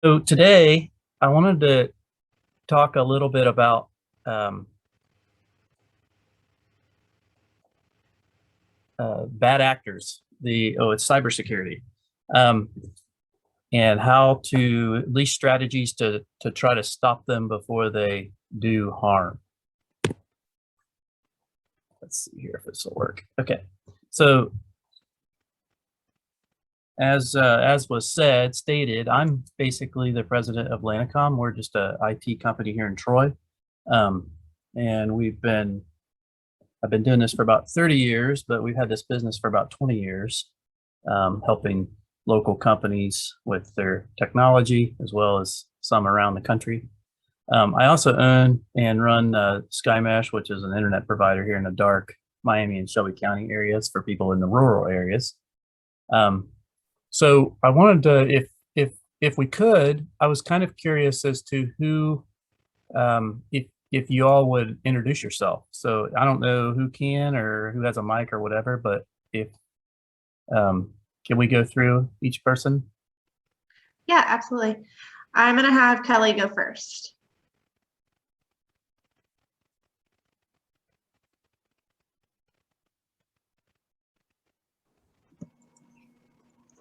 So today I wanted to talk a little bit about bad actors. It's cybersecurity, um, and how to at least strategies to try to stop them before they do harm. Let's see here if this will work. Okay, so as was stated, I'm basically the president of Lanicom. We're just a IT company here in Troy, and I've been doing this for about 30 years, but we've had this business for about 20 years, helping local companies with their technology as well as some around the country. I also own and run SkyMesh, which is an internet provider here in the dark Miami and Shelby County areas for people in the rural areas. So I wanted to, if we could, I was kind of curious as to who, if you all would introduce yourself. So I don't know who can or who has a mic or whatever, but if can we go through each person? Yeah, absolutely. I'm going to have Kelly go first.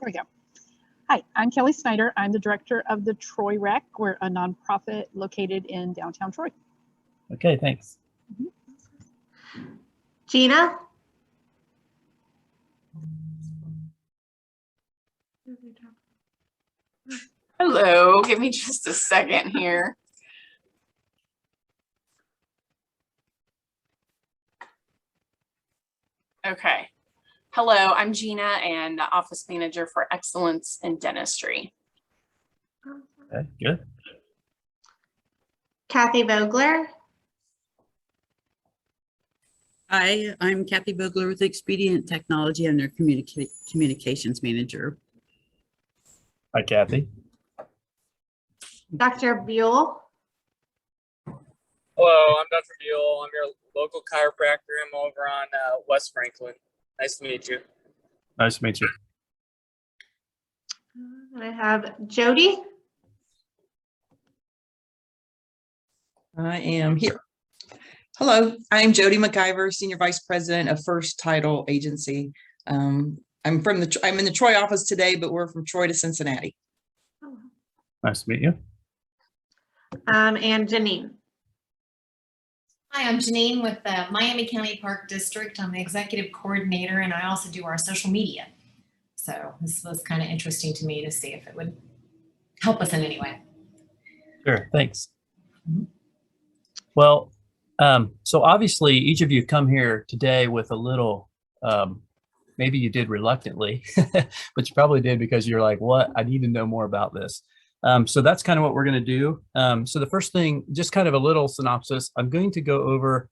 There we go. Hi, I'm Kelly Snyder. I'm the director of the Troy Rec. We're a nonprofit located in downtown Troy. Okay, thanks. Gina? Hello, give me just a second here. Okay. Hello, I'm Gina and the office manager for excellence in dentistry. Okay, good. Kathy Vogler? Hi, I'm Kathy Vogler with Expedient Technology. I'm their communications manager. Hi, Kathy. Dr. Buell? Hello, I'm Dr. Buell. I'm your local chiropractor. I'm over on West Franklin. Nice to meet you. Nice to meet you. And I have Jody? I am here. Hello, I'm Jody McIver, Senior Vice President of First Title Agency. I'm in the Troy office today, but we're from Troy to Cincinnati. Nice to meet you. And Janine. Hi, I'm Janine with the Miami County Park District. I'm the executive coordinator, and I also do our social media. So this was kind of interesting to me to see if it would help us in any way. Sure, thanks. Well, so obviously each of you come here today with a little, maybe you did reluctantly, but you probably did because you're like, what? I need to know more about this. So that's kind of what we're going to do. So the first thing, just kind of a little synopsis. I'm going to go over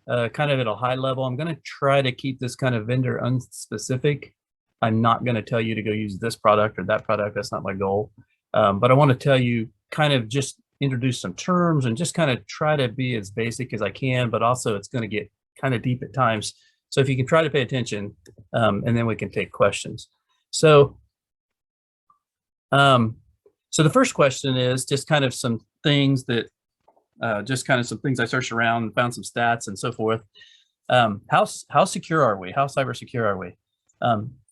kind of at a high level. I'm going to try to keep this kind of vendor unspecific. I'm not going to tell you to go use this product or that product. That's not my goal. But I want to tell you kind of just introduce some terms and just kind of try to be as basic as I can, but also it's going to get kind of deep at times. So if you can try to pay attention, and then we can take questions. So the first question is just kind of some things that, some things I searched around and found some stats and so forth. How secure are we? How cyber secure are we?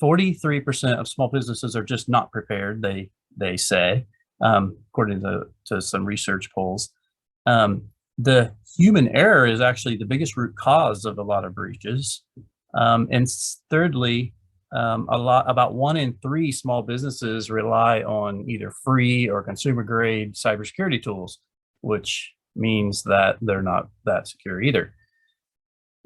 43% of small businesses are just not prepared, they say, according to some research polls. The human error is actually the biggest root cause of a lot of breaches. And thirdly, about 1 in 3 small businesses rely on either free or consumer grade cybersecurity tools, which means that they're not that secure either.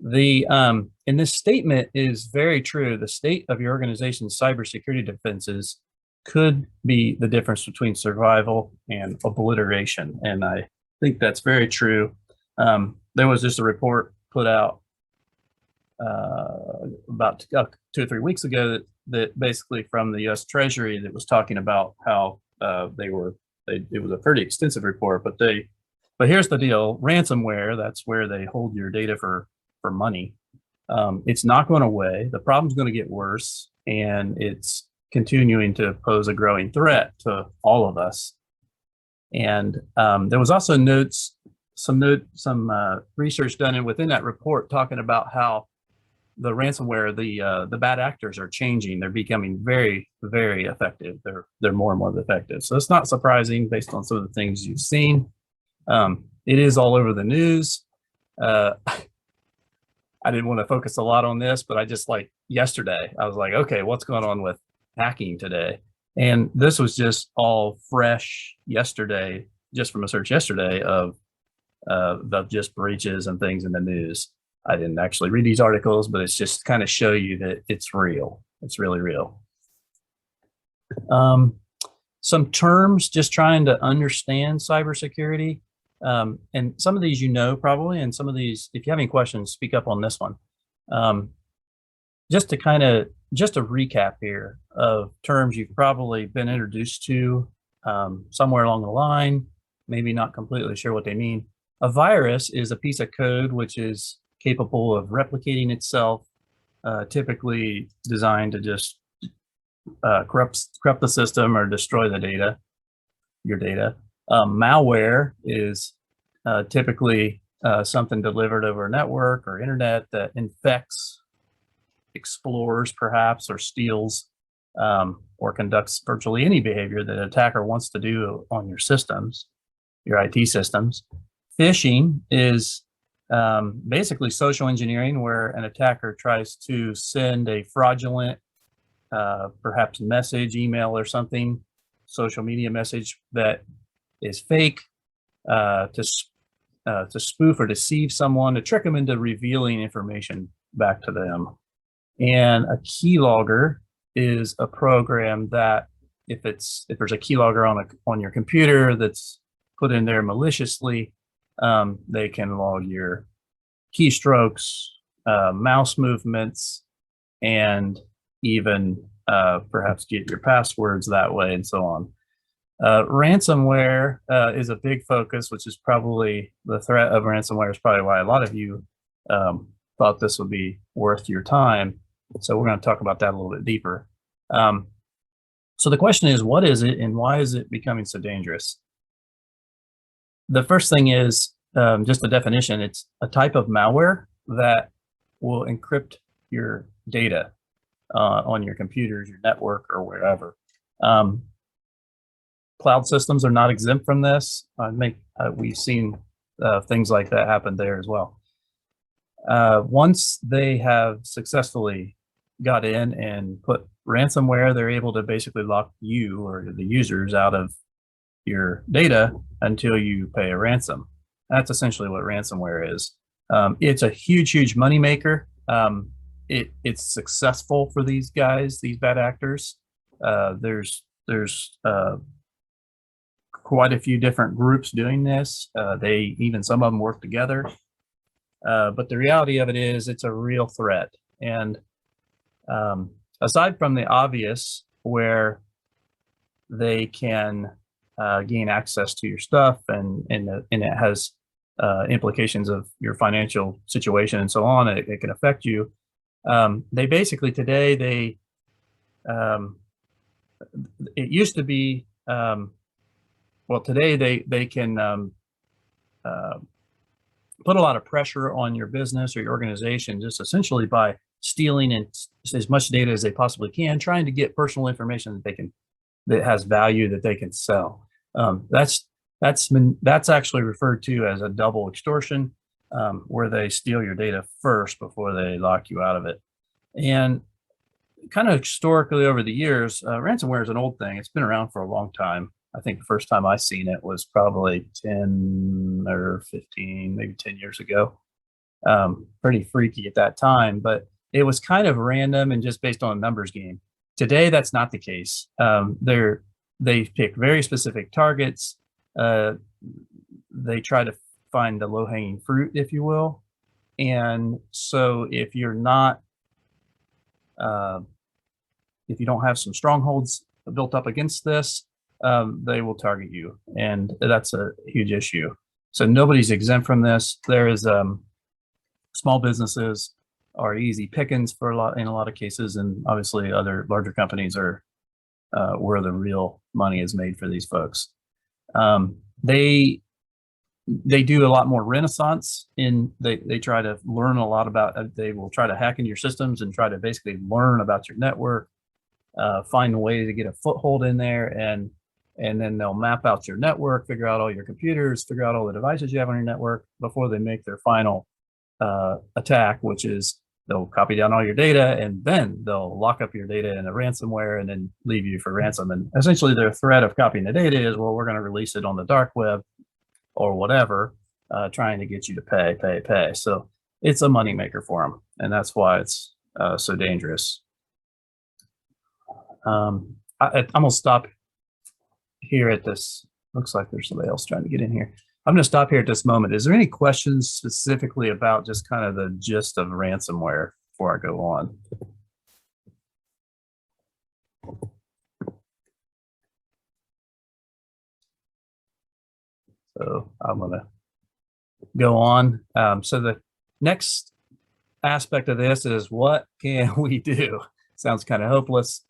And this statement is very true. The state of your organization's cybersecurity defenses could be the difference between survival and obliteration. And I think that's very true. There was just a report put out about 2 or 3 weeks ago that basically from the U.S. Treasury that was talking about how it was a pretty extensive report, but here's the deal: ransomware, that's where they hold your data for money. It's not going away. The problem's going to get worse, and it's continuing to pose a growing threat to all of us. And there was also some research done within that report talking about how the ransomware, the bad actors are changing. They're becoming very, very effective. They're more and more effective. So it's not surprising based on some of the things you've seen. It is all over the news. I didn't want to focus a lot on this, but I just like yesterday, I was like, okay, what's going on with hacking today? And this was just all fresh yesterday, just from a search yesterday of just breaches and things in the news. I didn't actually read these articles, but it's just kind of show you that it's real. It's really real. Some terms, just trying to understand cybersecurity. And some of these you know probably, and some of these, if you have any questions, speak up on this one. Just a recap here of terms you've probably been introduced to somewhere along the line, maybe not completely sure what they mean. A virus is a piece of code which is capable of replicating itself, typically designed to just corrupt the system or destroy the data, your data. Malware is typically something delivered over a network or internet that infects, explores perhaps, or steals, or conducts virtually any behavior that an attacker wants to do on your systems, your IT systems. Phishing is basically social engineering, where an attacker tries to send a fraudulent, perhaps message, email or something, social media message that is fake, to spoof or deceive someone, to trick them into revealing information back to them. And a keylogger is a program that if there's a keylogger on your computer that's put in there maliciously, they can log your keystrokes, mouse movements, and even perhaps get your passwords that way, and so on. Ransomware is a big focus, which is probably the threat of ransomware is probably why a lot of you thought this would be worth your time. So we're going to talk about that a little bit deeper. So the question is, what is it and why is it becoming so dangerous? The first thing is just a definition. It's a type of malware that will encrypt your data on your computers, your network, or wherever. Cloud systems are not exempt from this. We've seen things like that happen there as well. Once they have successfully got in and put ransomware, they're able to basically lock you or the users out of your data until you pay a ransom. That's essentially what ransomware is. It's a huge, huge moneymaker. It's successful for these guys, these bad actors. There's quite a few different groups doing this. Even some of them work together. But the reality of it is it's a real threat. And aside from the obvious, where they can gain access to your stuff and it has implications of your financial situation and so on, it can affect you. They basically today, it used to be, well, today they can put a lot of pressure on your business or your organization, just essentially by stealing as much data as they possibly can, trying to get personal information that has value that they can sell. That's actually referred to as a double extortion, where they steal your data first before they lock you out of it. And kind of historically over the years, ransomware is an old thing. It's been around for a long time. I think the first time I seen it was probably 10 or 15, maybe 10 years ago. Pretty freaky at that time, but it was kind of random and just based on a numbers game. Today, that's not the case. They pick very specific targets. They try to find the low-hanging fruit, if you will. And so if you're not, if you don't have some strongholds built up against this, they will target you, and that's a huge issue. So nobody's exempt from this. There is small businesses are easy pickings in a lot of cases, and obviously other larger companies are where the real money is made for these folks. They do a lot more renaissance in they try to learn a lot about, they will try to hack into your systems and try to basically learn about your network, find a way to get a foothold in there, and then they'll map out your network, figure out all your computers, figure out all the devices you have on your network before they make their final attack, which is they'll copy down all your data and then they'll lock up your data in a ransomware and then leave you for ransom. And essentially their threat of copying the data is, well, we're going to release it on the dark web or whatever, trying to get you to pay. So it's a moneymaker for them, and that's why it's so dangerous. I'm gonna stop here at this. Looks like there's somebody else trying to get in here. I'm gonna stop here at this moment. Is there any questions specifically about just kind of the gist of ransomware before I go on? So I'm gonna go on. So the next aspect of this is, what can we do? Sounds kind of hopeless.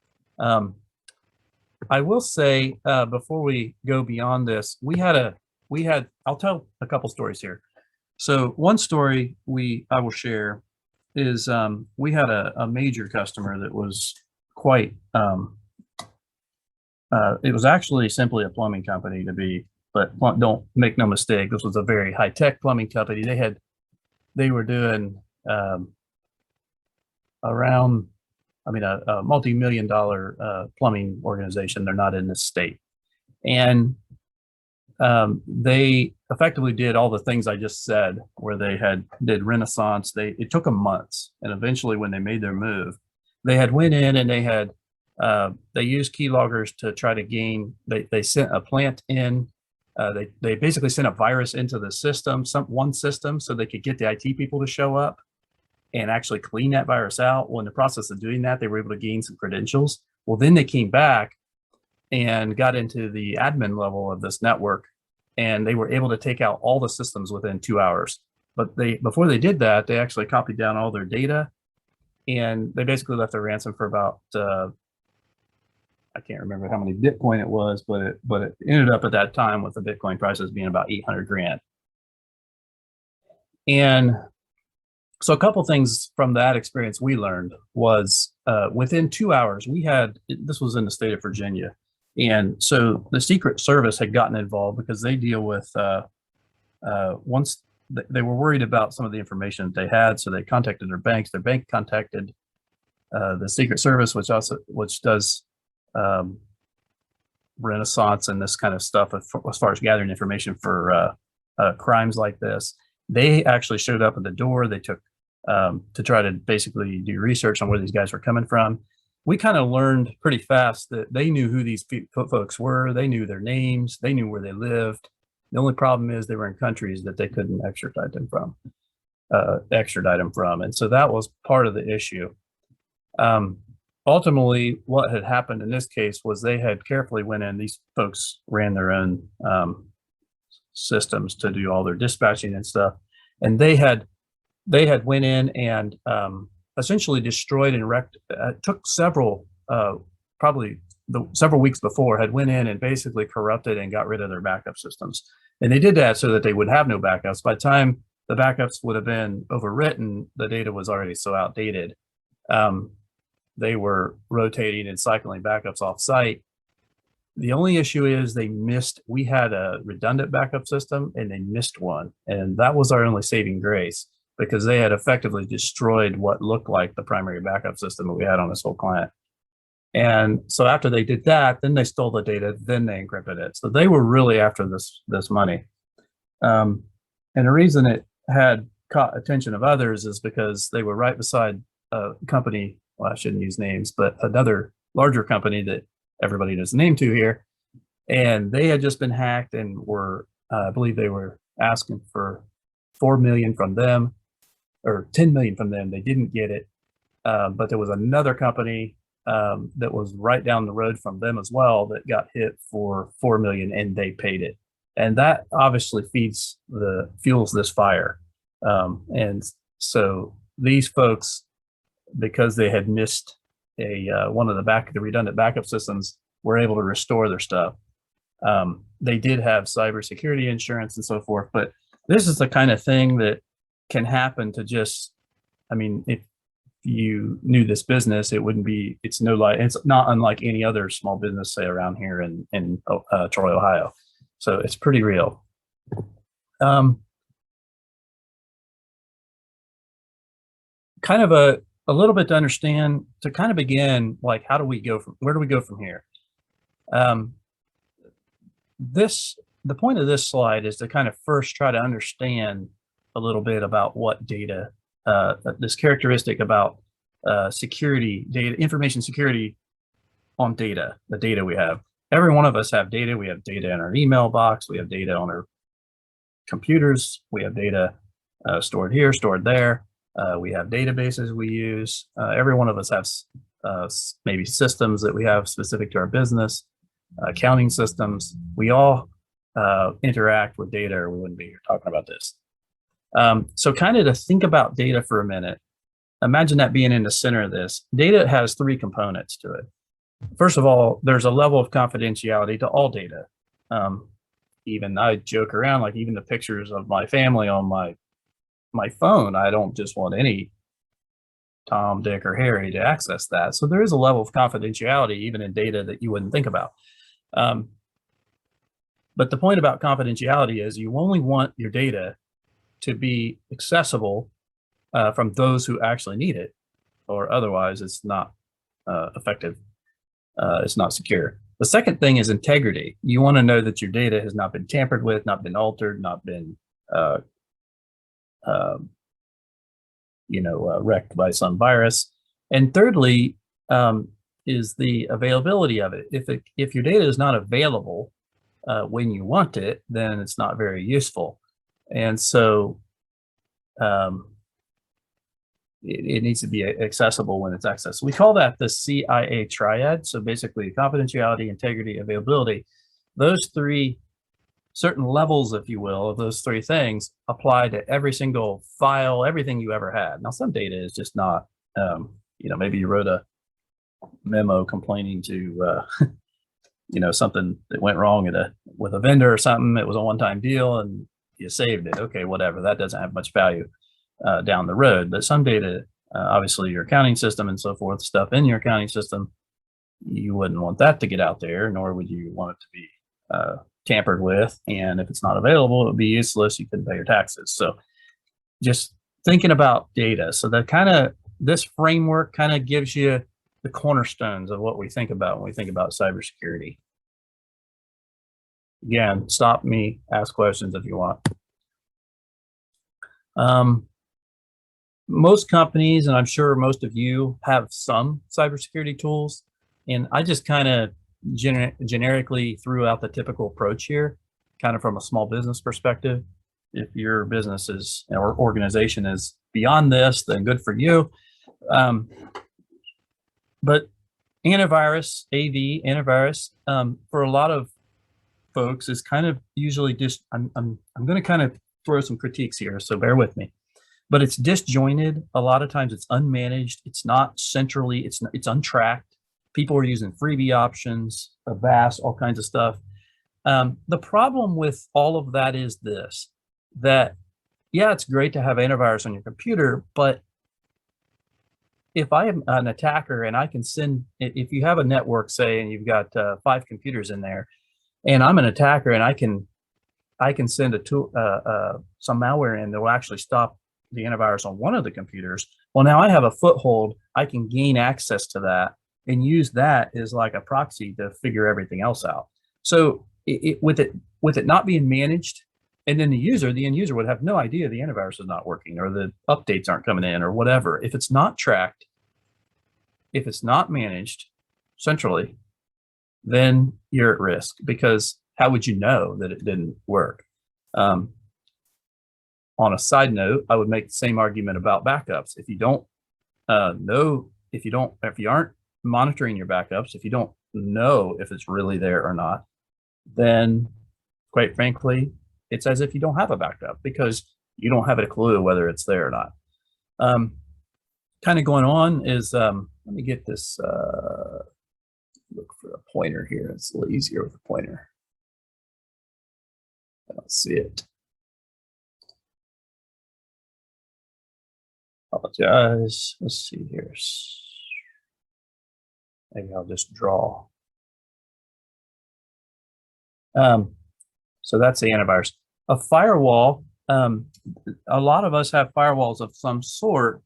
I will say, before we go beyond this, I'll tell a couple stories here. So one story I will share is, we had a major customer that was quite, it was actually simply a plumbing company but don't make no mistake, this was a very high-tech plumbing company. They were doing around, a multi-million-dollar plumbing organization. They're not in this state. And they effectively did all the things I just said, where they did renaissance. It took them months. And eventually when they made their move, they had went in and they used keyloggers to try to gain, they sent a plant in. They basically sent a virus into the system, one system, so they could get the IT people to show up and actually clean that virus out. Well, in the process of doing that, they were able to gain some credentials. Well, then they came back and got into the admin level of this network, and they were able to take out all the systems within 2 hours. But before they did that, they actually copied down all their data, and they basically left their ransom for about, I can't remember how many Bitcoin it was, but it ended up at that time with the Bitcoin prices being about 800 grand. And so a couple things from that experience we learned was, within 2 hours, this was in the state of Virginia. And so the Secret Service had gotten involved because they deal with, once they were worried about some of the information that they had, so they contacted their banks. Their bank contacted the Secret Service, which does renaissance and this kind of stuff as far as gathering information for crimes like this. They actually showed up at the door. They took to try to basically do research on where these guys were coming from. We kind of learned pretty fast that they knew who these folks were. They knew their names. They knew where they lived. The only problem is they were in countries that they couldn't extradite them from. And so that was part of the issue. Ultimately, what had happened in this case was they had carefully went in. These folks ran their own systems to do all their dispatching and stuff, and they had went in and essentially destroyed and wrecked. Took several, several weeks before, had went in and basically corrupted and got rid of their backup systems. And they did that so that they would have no backups. By the time the backups would have been overwritten, the data was already so outdated. They were rotating and cycling backups off site. The only issue is we had a redundant backup system and they missed one. And that was our only saving grace, because they had effectively destroyed what looked like the primary backup system that we had on this whole client. And so after they did that, then they stole the data, then they encrypted it. So they were really after this money. And the reason it had caught attention of others is because they were right beside a company, well, I shouldn't use names, but another larger company that everybody knows the name to here. And they had just been hacked and were, I believe they were asking for 4 million from them, or 10 million from them. They didn't get it. But there was another company that was right down the road from them as well that got hit for 4 million, and they paid it. And that obviously fuels this fire. And so these folks, because they had missed one of the redundant backup systems, were able to restore their stuff. They did have cybersecurity insurance and so forth, but this is the kind of thing that can happen to just, I mean, if you knew this business, it wouldn't be, it's not unlike any other small business, say around here in Troy, Ohio. So it's pretty real. Kind of a little bit to understand, to kind of begin, like, how do we go from, where do we go from here? The point of this slide is to kind of first try to understand a little bit about what data, this characteristic about security, data, information security on data, the data we have. Every one of us have data. We have data in our email box. We have data on our computers. We have data stored here, stored there. We have databases we use. Every one of us has maybe systems that we have specific to our business, accounting systems. We all interact with data, or we wouldn't be here talking about this. So kind of to think about data for a minute, imagine that being in the center of this. Data has three components to it. First of all, there's a level of confidentiality to all data. Even I joke around, like even the pictures of my family on my phone, I don't just want any Tom, Dick, or Harry to access that. So there is a level of confidentiality even in data that you wouldn't think about. But the point about confidentiality is you only want your data to be accessible from those who actually need it, or otherwise it's not effective. It's not secure. The second thing is integrity. You want to know that your data has not been tampered with, not been altered, not been wrecked by some virus. And thirdly, is the availability of it. If your data is not available when you want it, then it's not very useful. And so it needs to be accessible when it's accessed. We call that the CIA triad. So basically confidentiality, integrity, availability. Those three certain levels, if you will, of those three things apply to every single file, everything you ever had. Now, some data is just not, maybe you wrote a memo complaining to, something that went wrong with a vendor or something. It was a one-time deal and you saved it. Okay, whatever. That doesn't have much value down the road. But some data, obviously your accounting system and so forth, stuff in your accounting system, you wouldn't want that to get out there, nor would you want it to be tampered with. And if it's not available, it would be useless. You couldn't pay your taxes. So just thinking about data. So that this framework kind of gives you the cornerstones of what we think about when we think about cybersecurity. Again, stop me, ask questions if you want. Most companies, and I'm sure most of you, have some cybersecurity tools. And I just kind of generically threw out the typical approach here, kind of from a small business perspective. If your business is, or organization is beyond this, then good for you. But antivirus, antivirus, for a lot of folks is kind of usually just, I'm going to kind of throw some critiques here, so bear with me. But it's disjointed. A lot of times it's unmanaged. It's not centrally, it's untracked. People are using freebie options, Avast, all kinds of stuff. The problem with all of that is this, that, yeah, it's great to have antivirus on your computer, but if I am an attacker and I can send, if you have a network, say, and you've got 5 computers in there, and I'm an attacker and I can send a tool, some malware in that will actually stop the antivirus on one of the computers. Well, now I have a foothold. I can gain access to that and use that as like a proxy to figure everything else out. So with it not being managed, and then the end user would have no idea the antivirus is not working or the updates aren't coming in or whatever. If it's not tracked, if it's not managed centrally, then you're at risk, because how would you know that it didn't work? On a side note, I would make the same argument about backups. If you don't if you aren't monitoring your backups, if you don't know if it's really there or not, then quite frankly, it's as if you don't have a backup, because you don't have a clue whether it's there or not. Kind of going on is, let me get this, look for a pointer here. It's a little easier with a pointer. Let's see it. Apologize. Let's see here. Maybe I'll just draw. So that's the antivirus. A firewall, a lot of us have firewalls of some sort,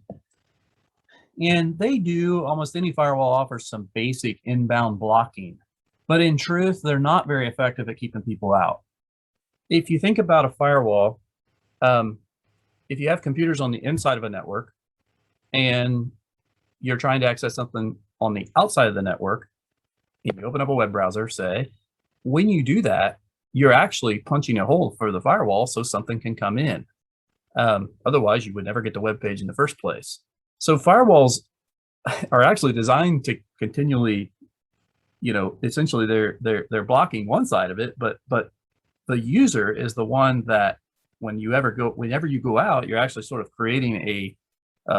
and they do, almost any firewall offers some basic inbound blocking, but in truth, they're not very effective at keeping people out. If you think about a firewall, if you have computers on the inside of a network and you're trying to access something on the outside of the network, and you open up a web browser, say, when you do that, you're actually punching a hole for the firewall so something can come in. Otherwise, you would never get the web page in the first place. So firewalls are actually designed to continually, essentially they're blocking one side of it, but the user is the one that whenever you go out, you're actually sort of creating a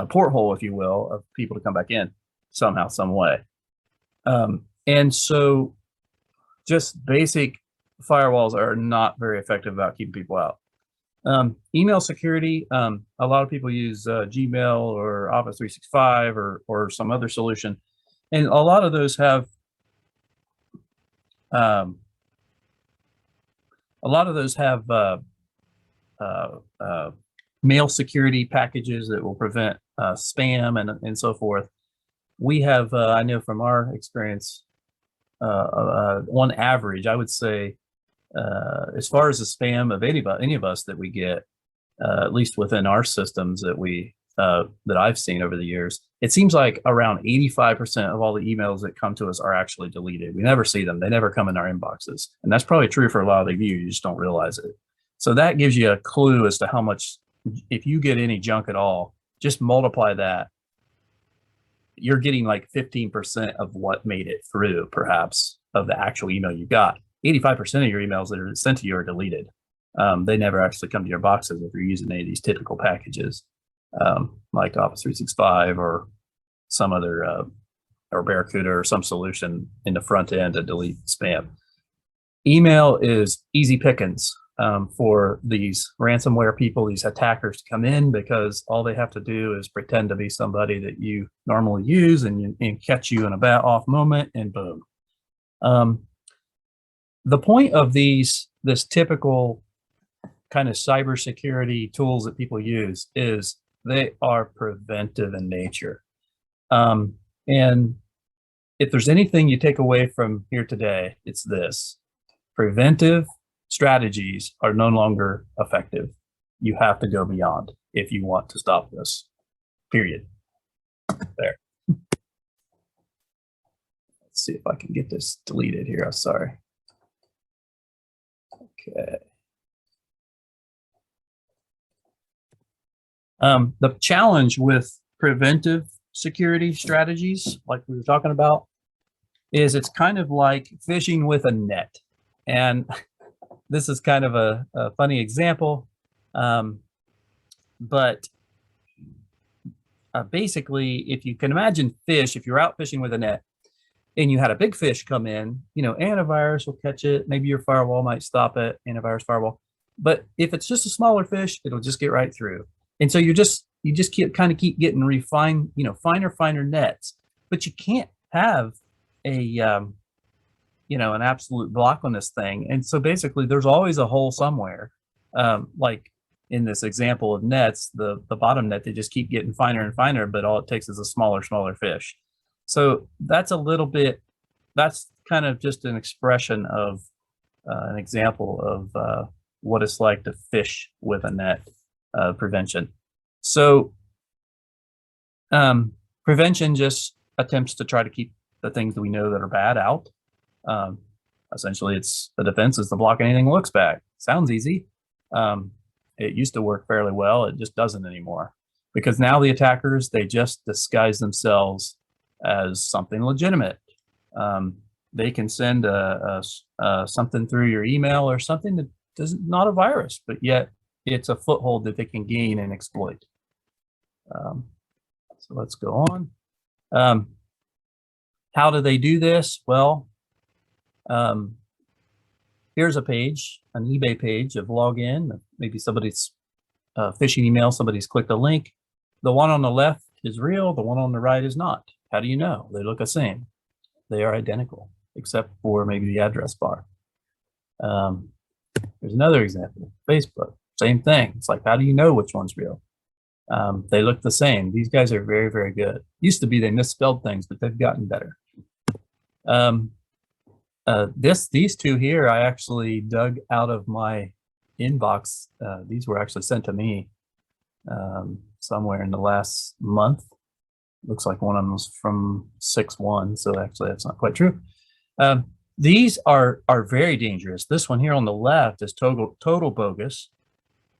porthole, if you will, of people to come back in somehow, some way. And so just basic firewalls are not very effective about keeping people out. Email security, a lot of people use Gmail or Office 365 or some other solution. And a lot of those have mail security packages that will prevent spam and so forth. We have, I know from our experience, on average, I would say, as far as the spam of any of us that we get, at least within our systems that I've seen over the years, it seems like around 85% of all the emails that come to us are actually deleted. We never see them. They never come in our inboxes. And that's probably true for a lot of you. You just don't realize it. So that gives you a clue as to how much, if you get any junk at all, just multiply that. You're getting like 15% of what made it through, perhaps, of the actual email you got. 85% of your emails that are sent to you are deleted. They never actually come to your boxes if you're using any of these typical packages, like Office 365 or some other, or Barracuda or some solution in the front end to delete spam. Email is easy pickings for these ransomware people, these attackers to come in, because all they have to do is pretend to be somebody that you normally use and catch you in a bad off moment, and boom. The point of this typical kind of cybersecurity tools that people use is they are preventive in nature. And if there's anything you take away from here today, it's this: preventive strategies are no longer effective. You have to go beyond if you want to stop this, period. There. Let's see if I can get this deleted here. I'm sorry. Okay. The challenge with preventive security strategies, like we were talking about, is it's kind of like fishing with a net. And this is kind of a funny example, but basically, if you can imagine fish, if you're out fishing with a net and you had a big fish come in, antivirus will catch it. Maybe your firewall might stop it, antivirus firewall. But if it's just a smaller fish, it'll just get right through. And so you just keep getting refined, finer nets. But you can't have a an absolute block on this thing. And so basically there's always a hole somewhere. Like in this example of nets, the bottom net, they just keep getting finer and finer, but all it takes is a smaller fish. So that's that's kind of just an expression of an example of what it's like to fish with a net, prevention. So prevention just attempts to try to keep the things that we know that are bad out. Essentially, it's the defense is to block anything that looks bad. Sounds easy. It used to work fairly well. It just doesn't anymore, because now the attackers, they just disguise themselves as something legitimate. They can send something through your email or something that is not a virus, but yet it's a foothold that they can gain and exploit. So let's go on. How do they do this? Well, here's a page, an eBay page of login. Maybe somebody's phishing email, somebody's clicked a link. The one on the left is real, the one on the right is not. How do you know? They look the same. They are identical, except for maybe the address bar. There's another example, Facebook, same thing. It's like, how do you know which one's real? They look the same. These guys are very, very good. Used to be they misspelled things, but they've gotten better. These two here, I actually dug out of my inbox. These were actually sent to me somewhere in the last month. Looks like one of them was from 6/1, so actually that's not quite true. These are very dangerous. This one here on the left is total bogus.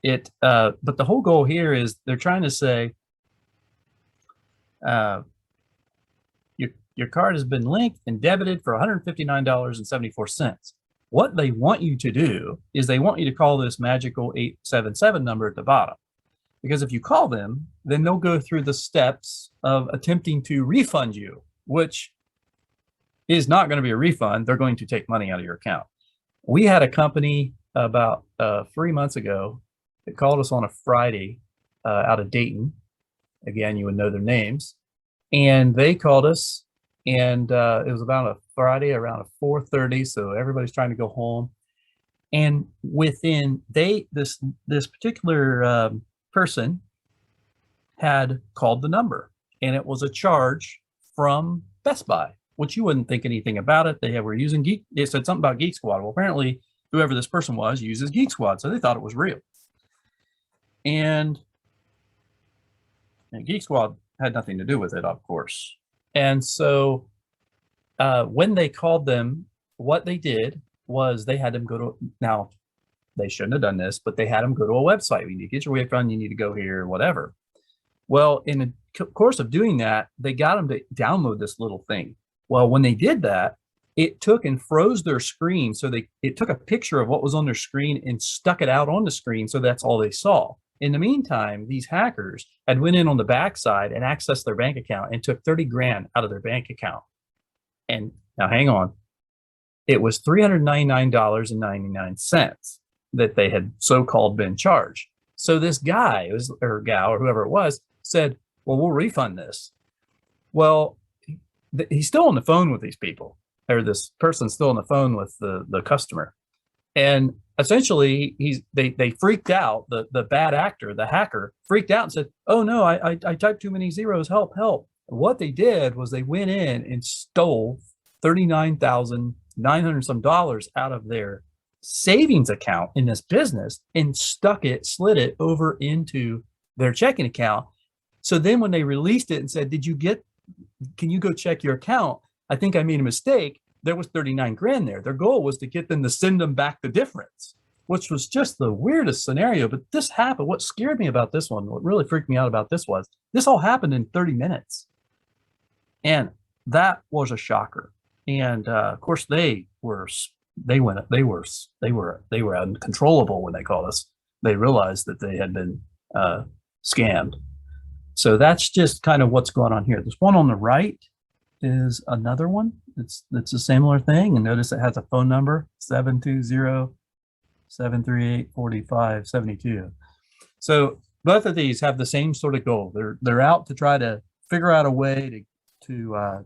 But the whole goal here is they're trying to say your card has been linked and debited for $159.74. What they want you to do is they want you to call this magical 877 number at the bottom. Because if you call them, then they'll go through the steps of attempting to refund you, which is not going to be a refund. They're going to take money out of your account. We had a company about 3 months ago that called us on a Friday out of Dayton. Again, you would know their names. And they called us, and it was about a Friday around 4:30, so everybody's trying to go home. And within this particular person had called the number, and it was a charge from Best Buy, which you wouldn't think anything about it. They were using It said something about Geek Squad. Well, apparently whoever this person was uses Geek Squad, so they thought it was real. And Geek Squad had nothing to do with it, of course. And so when they called them, what they did was they had them go to, now they shouldn't have done this, but they had them go to a website. You need to get your refund, you need to go here, whatever. Well, in the course of doing that, they got them to download this little thing. Well, when they did that, it took and froze their screen. So it took a picture of what was on their screen and stuck it out on the screen, so that's all they saw. In the meantime, these hackers had went in on the backside and accessed their bank account and took 30 grand out of their bank account. And now hang on, it was $399.99 that they had so-called been charged. So this guy or gal or whoever it was said, well, we'll refund this. Well, he's still on the phone with these people, or this person's still on the phone with the customer. And essentially they freaked out. The bad actor, the hacker, freaked out and said, oh no, I typed too many zeros, help. And what they did was they went in and stole $39,900 some out of their savings account in this business and slid it over into their checking account. So then when they released it and said, can you go check your account? I think I made a mistake. There was 39 grand there. Their goal was to get them to send them back the difference, which was just the weirdest scenario. But this happened. What scared me about this one, what really freaked me out about this was this all happened in 30 minutes. And that was a shocker. And of course they were uncontrollable when they called us. They realized that they had been scammed. So that's just kind of what's going on here. This one on the right is another one. It's a similar thing. And notice it has a phone number, 720-738-4572. So both of these have the same sort of goal. They're out to try to figure out a way to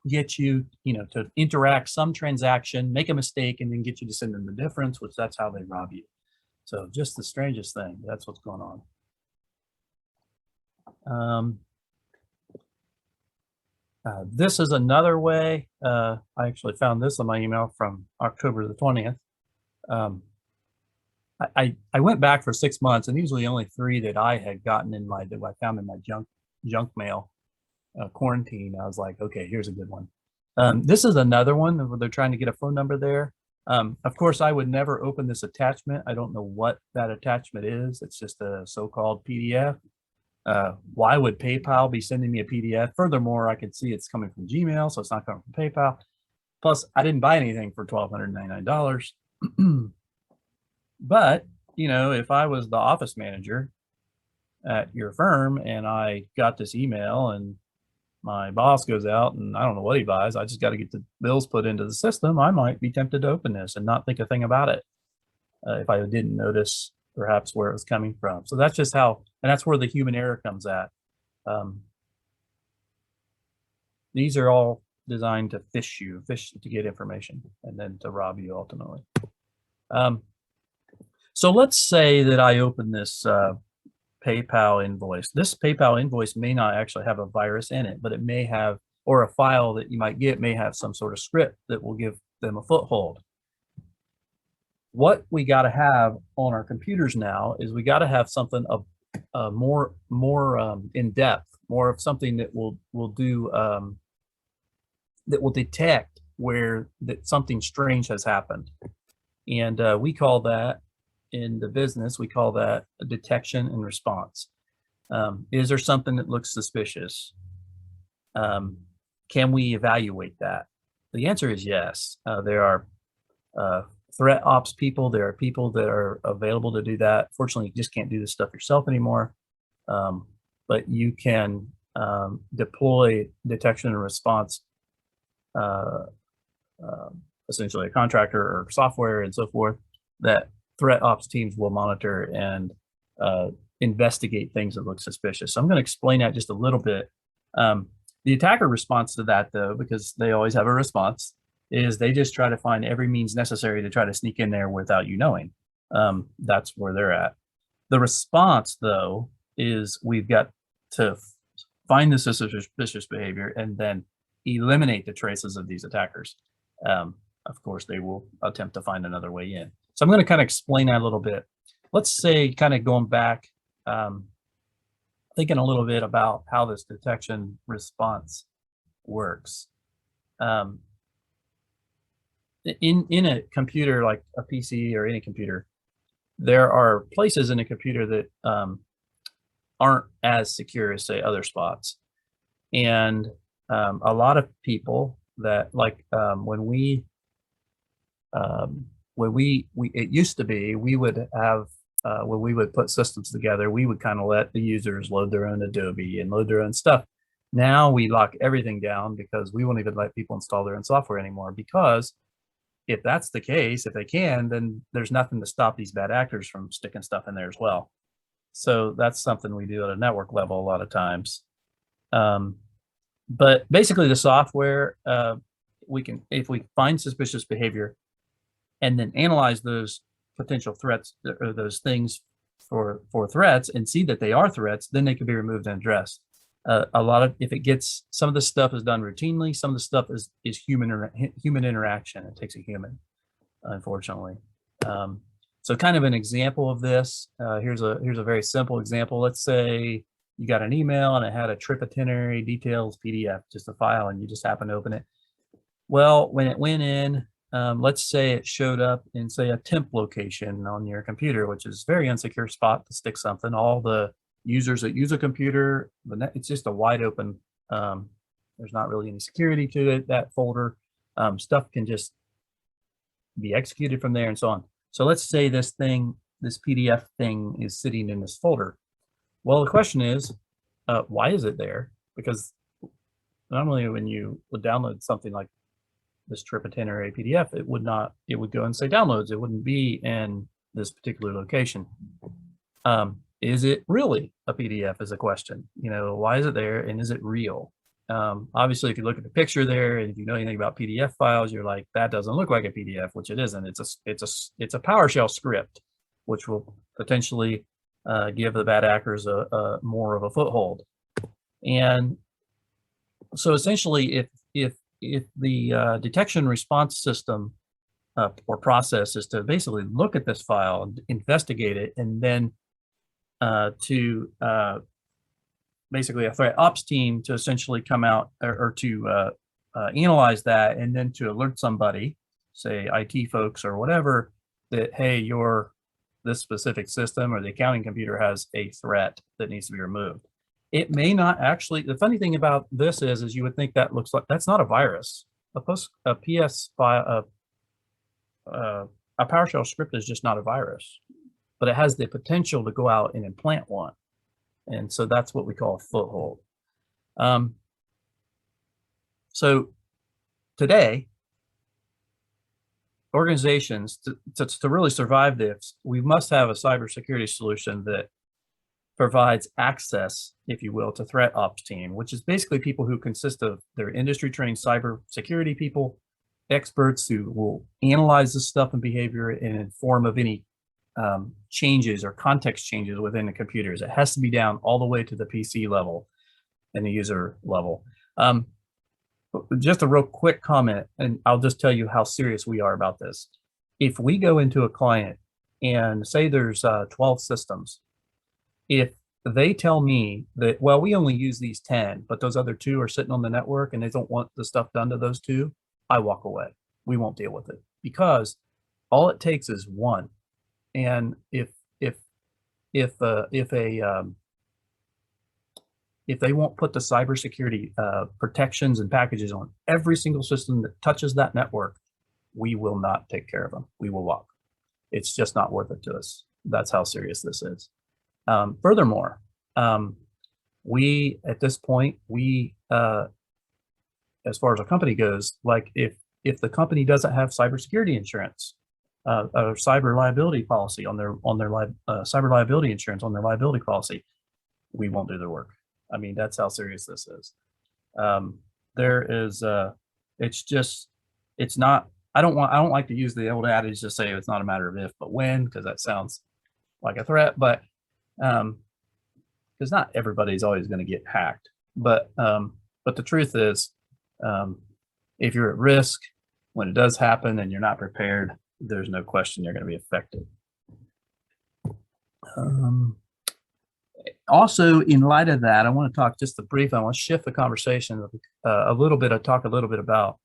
get you, to interact some transaction, make a mistake, and then get you to send them the difference, which that's how they rob you. So just the strangest thing. That's what's going on. This is another way. I actually found this on my email from October the 20th. I went back for 6 months, and these were the only 3 that I had gotten that I found in my junk mail quarantine. I was like, okay, here's a good one. This is another one where they're trying to get a phone number there. Of course, I would never open this attachment. I don't know what that attachment is. It's just a so-called PDF. Why would PayPal be sending me a PDF? Furthermore, I could see it's coming from Gmail, so it's not coming from PayPal. Plus, I didn't buy anything for $1,299. But, if I was the office manager at your firm and I got this email and my boss goes out and I don't know what he buys, I just got to get the bills put into the system, I might be tempted to open this and not think a thing about it if I didn't notice perhaps where it was coming from. So that's just how, and that's where the human error comes at. These are all designed to fish to get information and then to rob you ultimately. So let's say that I open this PayPal invoice. This PayPal invoice may not actually have a virus in it, but it may have, or a file that you might get may have some sort of script that will give them a foothold. What we got to have on our computers now is we got to have something of more in depth, more of something that will do that will detect where that something strange has happened, and we call that in the business, we call that a detection and response. Is there something that looks suspicious? Can we evaluate that? The answer is yes. There are threat ops people. There are people that are available to do that. Fortunately, you just can't do this stuff yourself anymore. But you can deploy detection and response, essentially a contractor or software and so forth, that threat ops teams will monitor and investigate things that look suspicious. So I'm going to explain that just a little bit. The attacker response to that, though, because they always have a response, is they just try to find every means necessary to try to sneak in there without you knowing. That's where they're at. The response, though, is we've got to find the suspicious behavior and then eliminate the traces of these attackers. Of course, they will attempt to find another way in. So I'm going to kind of explain that a little bit. Let's say, kind of going back, thinking a little bit about how this detection response works. In a computer like a PC or any computer, there are places in a computer that aren't as secure as, say, other spots. And a lot of people that, like, it used to be, we would have, when we would put systems together, we would kind of let the users load their own Adobe and load their own stuff. Now we lock everything down because we won't even let people install their own software anymore, because if that's the case, if they can, then there's nothing to stop these bad actors from sticking stuff in there as well. So that's something we do at a network level a lot of times. But basically the software, we can, if we find suspicious behavior and then analyze those potential threats or those things for threats and see that they are threats, then they can be removed and addressed. A lot of, if it gets, some of the stuff is done routinely, some of the stuff is human interaction. It takes a human, unfortunately. So kind of an example of this, here's a very simple example. Let's say you got an email and it had a trip itinerary details PDF, just a file, and you just happen to open it. Well, when it went in, let's say it showed up in, say, a temp location on your computer, which is a very unsecure spot to stick something. All the users that use a computer, it's just a wide open, there's not really any security to it, that folder. Stuff can just be executed from there and so on. So let's say this PDF thing is sitting in this folder. Well, the question is, why is it there? Because normally when you would download something like this trip itinerary PDF, it would go and say downloads. It wouldn't be in this particular location. Is it really a PDF is a question. You know, why is it there and is it real? Obviously, if you look at the picture there and if you know anything about PDF files, you're like, that doesn't look like a PDF, which it isn't. It's a PowerShell script, which will potentially give the bad actors a more of a foothold. And so essentially, if the detection response system or process is to basically look at this file and investigate it, and then to basically a threat ops team to essentially come out or to analyze that, and then to alert somebody, say IT folks or whatever, that, hey, this specific system or the accounting computer has a threat that needs to be removed. It may not actually, the funny thing about this is you would think that looks like, that's not a virus. A PS file, a PowerShell script is just not a virus, but it has the potential to go out and implant one. And so that's what we call a foothold. So today, organizations to really survive this, we must have a cybersecurity solution that provides access, if you will, to threat ops team, which is basically people who consist of their industry trained cybersecurity people, experts who will analyze this stuff and behavior and inform of any changes or context changes within the computers. It has to be down all the way to the PC level and the user level. Just a real quick comment, and I'll just tell you how serious we are about this. If we go into a client and say there's 12 systems, if they tell me that, well, we only use these 10, but those other 2 are sitting on the network and they don't want the stuff done to those 2, I walk away. We won't deal with it, because all it takes is 1. And if they won't put the cybersecurity protections and packages on every single system that touches that network, we will not take care of them. We will walk. It's just not worth it to us. That's how serious this is. Furthermore, we, at this point, as far as a company goes, like if the company doesn't have cybersecurity insurance, or cyber liability policy on their cyber liability insurance on their liability policy, we won't do their work. I mean, that's how serious this is. There is, it's not, I don't like to use the old adage to say it's not a matter of if, but when, because that sounds like a threat, but because not everybody's always going to get hacked. But the truth is, if you're at risk, when it does happen and you're not prepared, there's no question you're going to be affected. Also, in light of that, I want to talk just I want to shift the conversation a little bit. Talk a little bit about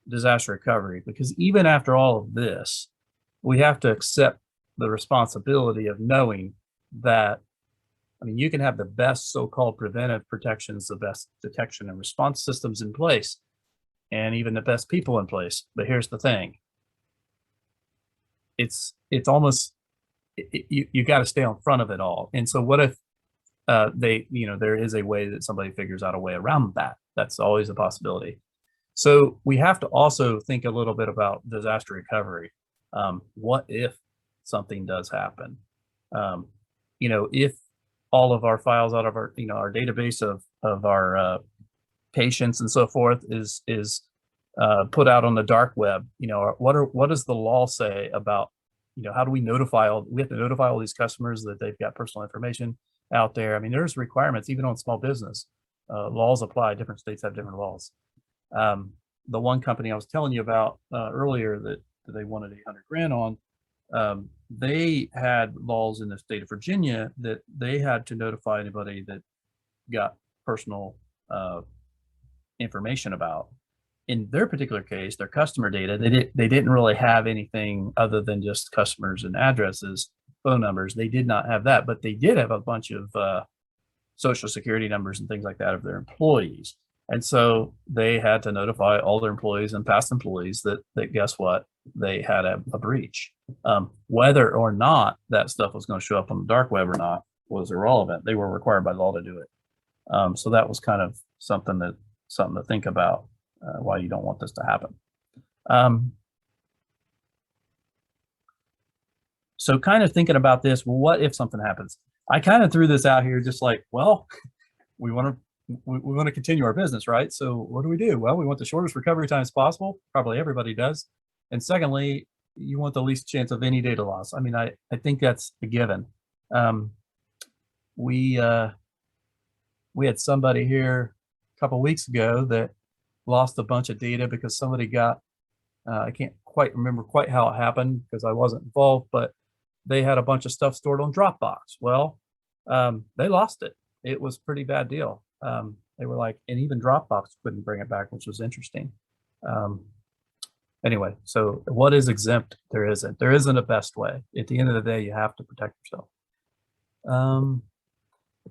disaster recovery, because even after all of this, we have to accept the responsibility of knowing that, I mean, you can have the best so-called preventive protections, the best detection and response systems in place, and even the best people in place. But here's the thing. It's almost, you got to stay on front of it all. And so what if there is a way that somebody figures out a way around that? That's always a possibility. So we have to also think a little bit about disaster recovery. What if something does happen? If all of our files out of our, our database of our patients and so forth is put out on the dark web, what does the law say about, how do we notify we have to notify all these customers that they've got personal information out there? I mean, there's requirements even on small business. Laws apply. Different states have different laws. The one company I was telling you about earlier that they wanted 800 grand on, they had laws in the state of Virginia that they had to notify anybody that got personal information about. In their particular case, their customer data, they didn't really have anything other than just customers and addresses, phone numbers. They did not have that, but they did have a bunch of social security numbers and things like that of their employees. And so they had to notify all their employees and past employees that guess what? They had a breach. Whether or not that stuff was going to show up on the dark web or not was irrelevant. They were required by law to do it. So that was kind of something to think about, why you don't want this to happen. So kind of thinking about this, well, what if something happens? I kind of threw this out here just like, well, we want to continue our business, right? So what do we do? Well, we want the shortest recovery times possible. Probably everybody does. And secondly, you want the least chance of any data loss. I mean, I think that's a given. We had somebody here a couple of weeks ago that lost a bunch of data because somebody got, I can't quite remember quite how it happened because I wasn't involved, but they had a bunch of stuff stored on Dropbox. Well, they lost it. It was a pretty bad deal. They were like, and even Dropbox couldn't bring it back, which was interesting. Anyway, so what is exempt? There isn't a best way. At the end of the day, you have to protect yourself.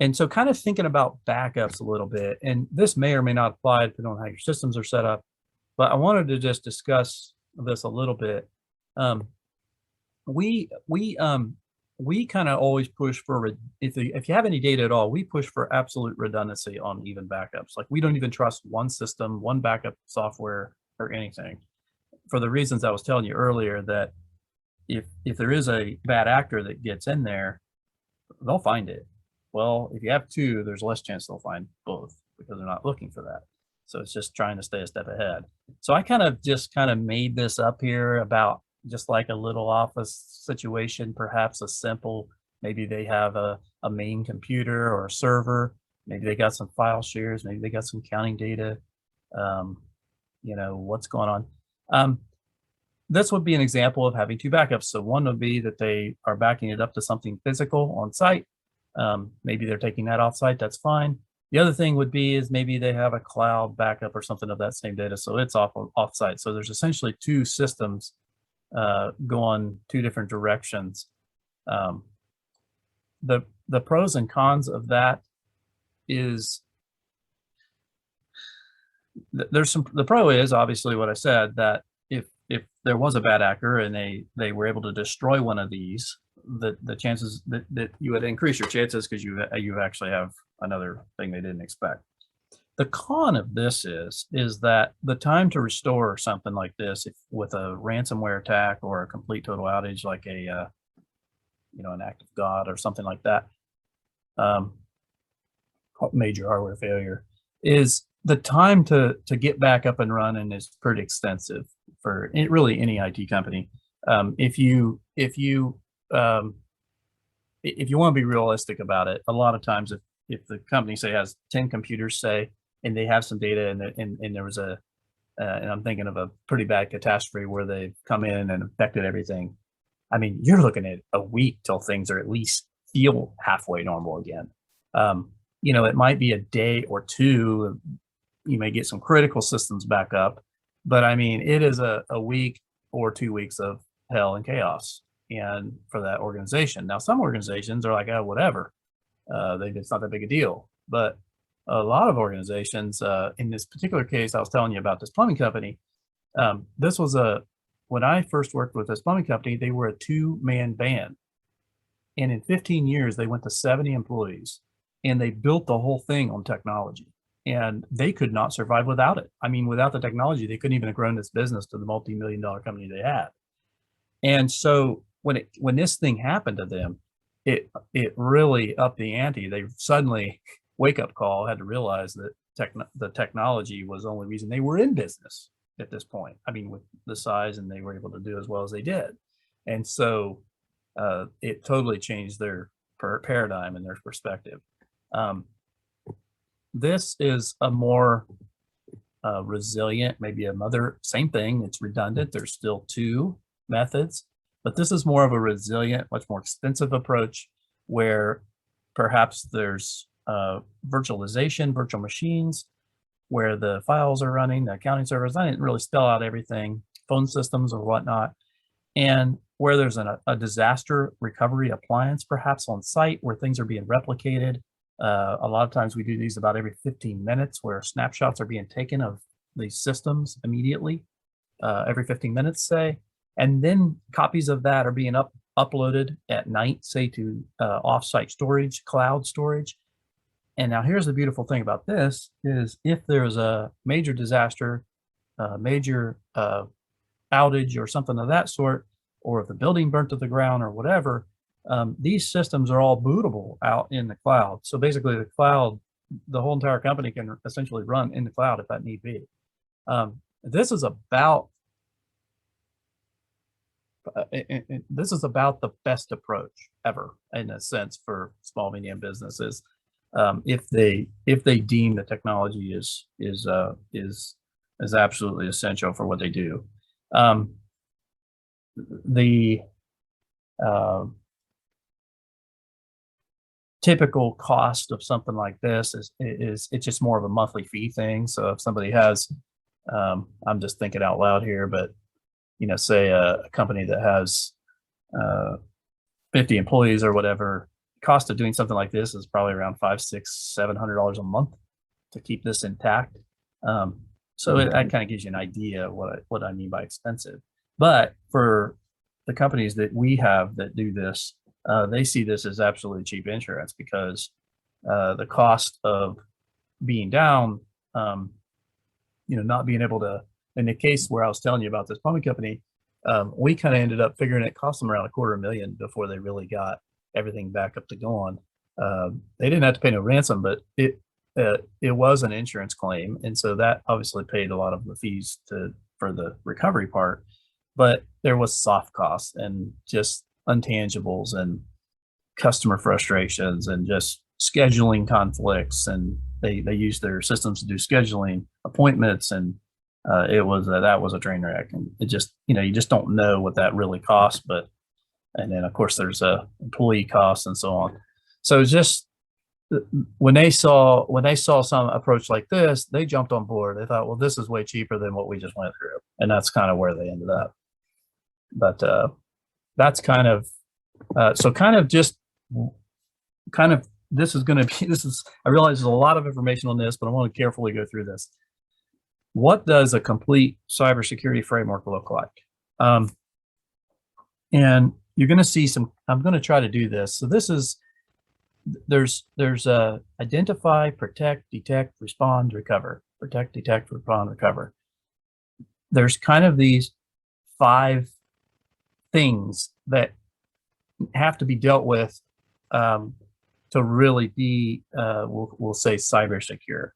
And so kind of thinking about backups a little bit, and this may or may not apply depending on how your systems are set up, but I wanted to just discuss this a little bit. we kind of always push for, if you have any data at all, we push for absolute redundancy on even backups. Like we don't even trust one system, one backup software or anything, for the reasons I was telling you earlier, that if there is a bad actor that gets in there, they'll find it. Well, if you have two, there's less chance they'll find both because they're not looking for that. So it's just trying to stay a step ahead. So I just kind of made this up here about just like a little office situation, perhaps a simple, maybe they have a main computer or a server, maybe they got some file shares, maybe they got some counting data, you know, what's going on. This would be an example of having two backups. So one would be that they are backing it up to something physical on site. Maybe they're taking that off site, that's fine. The other thing would be is maybe they have a cloud backup or something of that same data, so it's off site. So there's essentially two systems going two different directions. The pros and cons of that is the pro is obviously what I said, that if there was a bad actor and they were able to destroy one of these, the chances that you would increase your chances because you actually have another thing they didn't expect. The con of this is that the time to restore something like this, if with a ransomware attack or a complete total outage, like a you know, an act of God or something like that, major hardware failure, is the time to get back up and running is pretty extensive for really any IT company. If you want to be realistic about it, a lot of times if the company say has 10 computers, say, and they have some data and there was and I'm thinking of a pretty bad catastrophe where they've come in and affected everything. I mean, you're looking at a week till things are at least feel halfway normal again. You know, it might be a day or two. You may get some critical systems back up, but I mean, it is a week or 2 weeks of hell and chaos, and for that organization. Now, some organizations are like, oh, whatever. It's not that big a deal. But a lot of organizations, in this particular case, I was telling you about this plumbing company. This was when I first worked with this plumbing company, they were a 2-man band. And in 15 years, they went to 70 employees and they built the whole thing on technology. And they could not survive without it. I mean, without the technology, they couldn't even have grown this business to the multi-million-dollar company they had. And so when this thing happened to them, it really upped the ante. They suddenly wake-up call, had to realize that the technology was the only reason they were in business at this point. I mean, with the size, and they were able to do as well as they did. And so it totally changed their paradigm and their perspective. This is a more resilient, maybe same thing, it's redundant. There's still two methods, but this is more of a resilient, much more extensive approach where perhaps there's virtualization, virtual machines, where the files are running, the accounting servers. I didn't really spell out everything, phone systems or whatnot, and where there's a disaster recovery appliance perhaps on site where things are being replicated. A lot of times we do these about every 15 minutes where snapshots are being taken of these systems immediately, every 15 minutes, say, and then copies of that are being uploaded at night, say, to offsite storage, cloud storage. And now here's the beautiful thing about this is if there's a major disaster, major outage or something of that sort, or if the building burnt to the ground or whatever, these systems are all bootable out in the cloud. So basically the cloud, the whole entire company can essentially run in the cloud if that need be. This is about the best approach ever, in a sense, for small medium businesses, if they deem the technology is absolutely essential for what they do. The typical cost of something like this is it's just more of a monthly fee thing. So if somebody has, I'm just thinking out loud here, but you know, say a company that has 50 employees or whatever, cost of doing something like this is probably around $500, $600, $700 a month to keep this intact. So that kind of gives you an idea of what I mean by expensive. But for the companies that we have that do this, they see this as absolutely cheap insurance because the cost of being down, not being able to, in the case where I was telling you about this plumbing company, we kind of ended up figuring it cost them around $250,000 before they really got everything back up to going. They didn't have to pay no ransom, but it was an insurance claim, and so that obviously paid a lot of the fees for the recovery part. But there was soft costs and just intangibles and customer frustrations and just scheduling conflicts, and they used their systems to do scheduling appointments, and that was a train wreck. And it just, you just don't know what that really costs. And then of course there's employee costs and so on. So it's just, when they saw some approach like this, they jumped on board. They thought, well, this is way cheaper than what we just went through, and that's kind of where they ended up. But that's kind of this is I realize there's a lot of information on this, but I want to carefully go through this. What does a complete cybersecurity framework look like? And you're going to see I'm going to try to do this. So this is, there's identify, protect, detect, respond, recover. Protect, detect, respond, recover. There's kind of these 5 things that have to be dealt with to really be, we'll say, cyber secure.